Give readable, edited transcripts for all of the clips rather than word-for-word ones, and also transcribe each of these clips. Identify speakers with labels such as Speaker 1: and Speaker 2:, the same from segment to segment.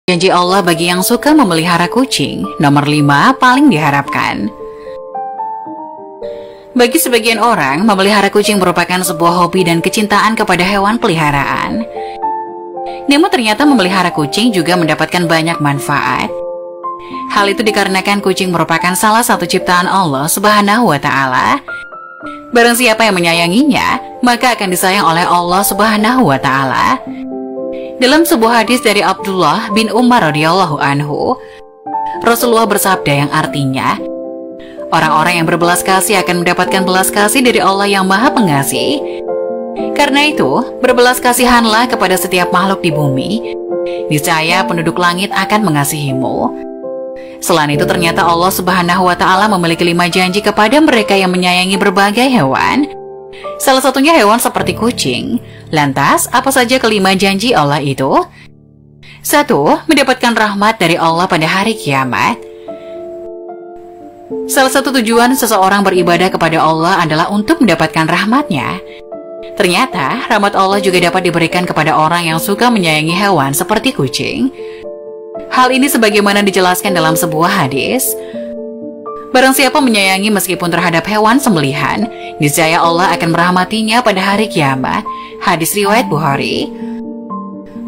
Speaker 1: Janji Allah bagi yang suka memelihara kucing. Nomor 5 paling diharapkan. Bagi sebagian orang, memelihara kucing merupakan sebuah hobi dan kecintaan kepada hewan peliharaan. Namun ternyata memelihara kucing juga mendapatkan banyak manfaat. Hal itu dikarenakan kucing merupakan salah satu ciptaan Allah Subhanahu wa Ta'ala. Barang siapa yang menyayanginya, maka akan disayang oleh Allah Subhanahu wa Ta'ala. Dalam sebuah hadis dari Abdullah bin Umar radhiyallahu anhu, Rasulullah bersabda yang artinya, orang-orang yang berbelas kasih akan mendapatkan belas kasih dari Allah yang Maha Pengasih. Karena itu, berbelas kasihanlah kepada setiap makhluk di bumi. Niscaya penduduk langit akan mengasihimu. Selain itu, ternyata Allah Subhanahu wa Ta'ala memiliki 5 janji kepada mereka yang menyayangi berbagai hewan. Salah satunya hewan seperti kucing. Lantas, apa saja kelima janji Allah itu? 1. Mendapatkan rahmat dari Allah pada hari kiamat. Salah satu tujuan seseorang beribadah kepada Allah adalah untuk mendapatkan rahmatnya. Ternyata, rahmat Allah juga dapat diberikan kepada orang yang suka menyayangi hewan seperti kucing. Hal ini sebagaimana dijelaskan dalam sebuah hadis. Barang siapa menyayangi meskipun terhadap hewan sembelihan, niscaya Allah akan merahmatinya pada hari kiamat. Hadis riwayat Bukhari.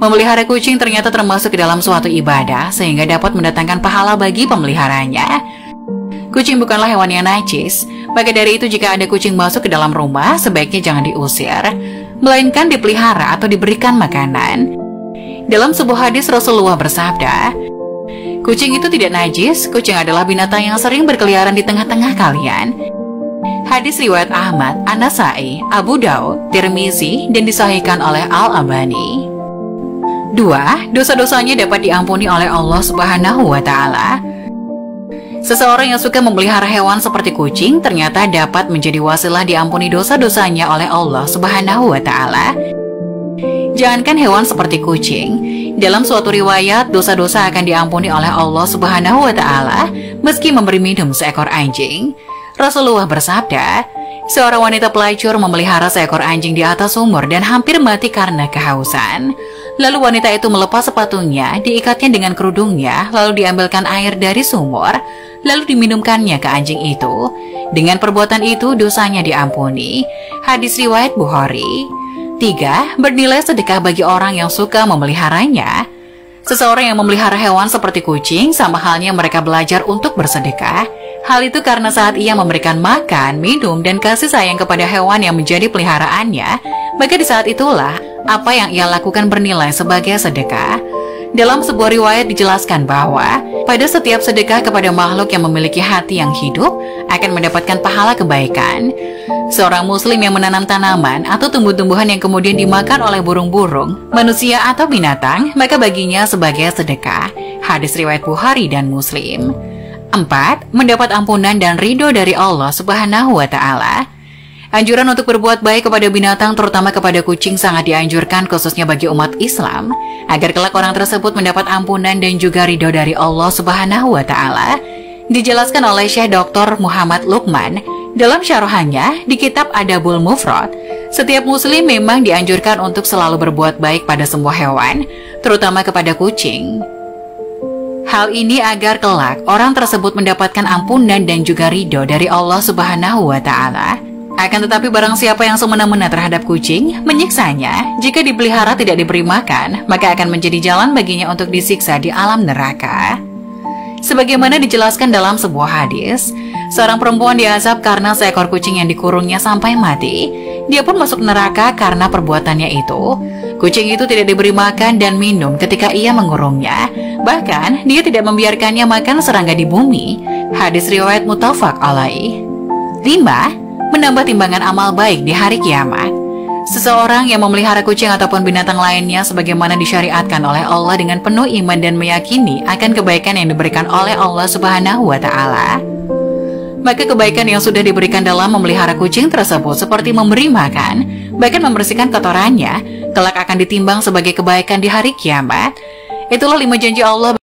Speaker 1: Memelihara kucing ternyata termasuk ke dalam suatu ibadah, sehingga dapat mendatangkan pahala bagi pemeliharanya. Kucing bukanlah hewan yang najis, maka dari itu jika ada kucing masuk ke dalam rumah, sebaiknya jangan diusir, melainkan dipelihara atau diberikan makanan. Dalam sebuah hadis Rasulullah bersabda, kucing itu tidak najis, kucing adalah binatang yang sering berkeliaran di tengah-tengah kalian. Hadis riwayat Ahmad, An-Nasai, Abu Daud, Tirmizi, dan disahihkan oleh Al-Albani. 2. Dosa-dosanya dapat diampuni oleh Allah Subhanahu wa Ta'ala. Seseorang yang suka memelihara hewan seperti kucing ternyata dapat menjadi wasilah diampuni dosa-dosanya oleh Allah Subhanahu wa Ta'ala. Jangankan hewan seperti kucing, dalam suatu riwayat dosa-dosa akan diampuni oleh Allah Subhanahu wa Ta'ala meski memberi minum seekor anjing. Rasulullah bersabda, seorang wanita pelacur memelihara seekor anjing di atas sumur dan hampir mati karena kehausan. Lalu wanita itu melepas sepatunya, diikatnya dengan kerudungnya, lalu diambilkan air dari sumur, lalu diminumkannya ke anjing itu. Dengan perbuatan itu dosanya diampuni. Hadis riwayat Bukhari. 3. Bernilai sedekah bagi orang yang suka memeliharanya. Seseorang yang memelihara hewan seperti kucing, sama halnya mereka belajar untuk bersedekah. Hal itu karena saat ia memberikan makan, minum, dan kasih sayang kepada hewan yang menjadi peliharaannya, maka di saat itulah apa yang ia lakukan bernilai sebagai sedekah. Dalam sebuah riwayat dijelaskan bahwa pada setiap sedekah kepada makhluk yang memiliki hati yang hidup akan mendapatkan pahala kebaikan. Seorang muslim yang menanam tanaman atau tumbuh-tumbuhan yang kemudian dimakan oleh burung-burung, manusia atau binatang, maka baginya sebagai sedekah. Hadis riwayat Bukhari dan Muslim. 4. Mendapat ampunan dan ridho dari Allah Subhanahu wa Ta'ala. Anjuran untuk berbuat baik kepada binatang, terutama kepada kucing, sangat dianjurkan khususnya bagi umat Islam, agar kelak orang tersebut mendapat ampunan dan juga ridho dari Allah Subhanahu wa Ta'ala. Dijelaskan oleh Syekh Dr. Muhammad Lukman dalam syarahannya di kitab Adabul Mufrad. Setiap muslim memang dianjurkan untuk selalu berbuat baik pada semua hewan, terutama kepada kucing. Hal ini agar kelak orang tersebut mendapatkan ampunan dan juga ridho dari Allah Subhanahu wa Ta'ala. Akan tetapi barang siapa yang semena-mena terhadap kucing, menyiksanya, jika dipelihara tidak diberi makan, maka akan menjadi jalan baginya untuk disiksa di alam neraka. Sebagaimana dijelaskan dalam sebuah hadis, seorang perempuan diazab karena seekor kucing yang dikurungnya sampai mati. Dia pun masuk neraka karena perbuatannya itu. Kucing itu tidak diberi makan dan minum ketika ia mengurungnya. Bahkan, dia tidak membiarkannya makan serangga di bumi. Hadis riwayat muttafaq alaih. 5. Menambah timbangan amal baik di hari kiamat. Seseorang yang memelihara kucing ataupun binatang lainnya sebagaimana disyariatkan oleh Allah dengan penuh iman dan meyakini akan kebaikan yang diberikan oleh Allah Subhanahu wa Ta'ala, maka kebaikan yang sudah diberikan dalam memelihara kucing tersebut seperti memberi makan, bahkan membersihkan kotorannya, kelak akan ditimbang sebagai kebaikan di hari kiamat. Itulah 5 janji Allah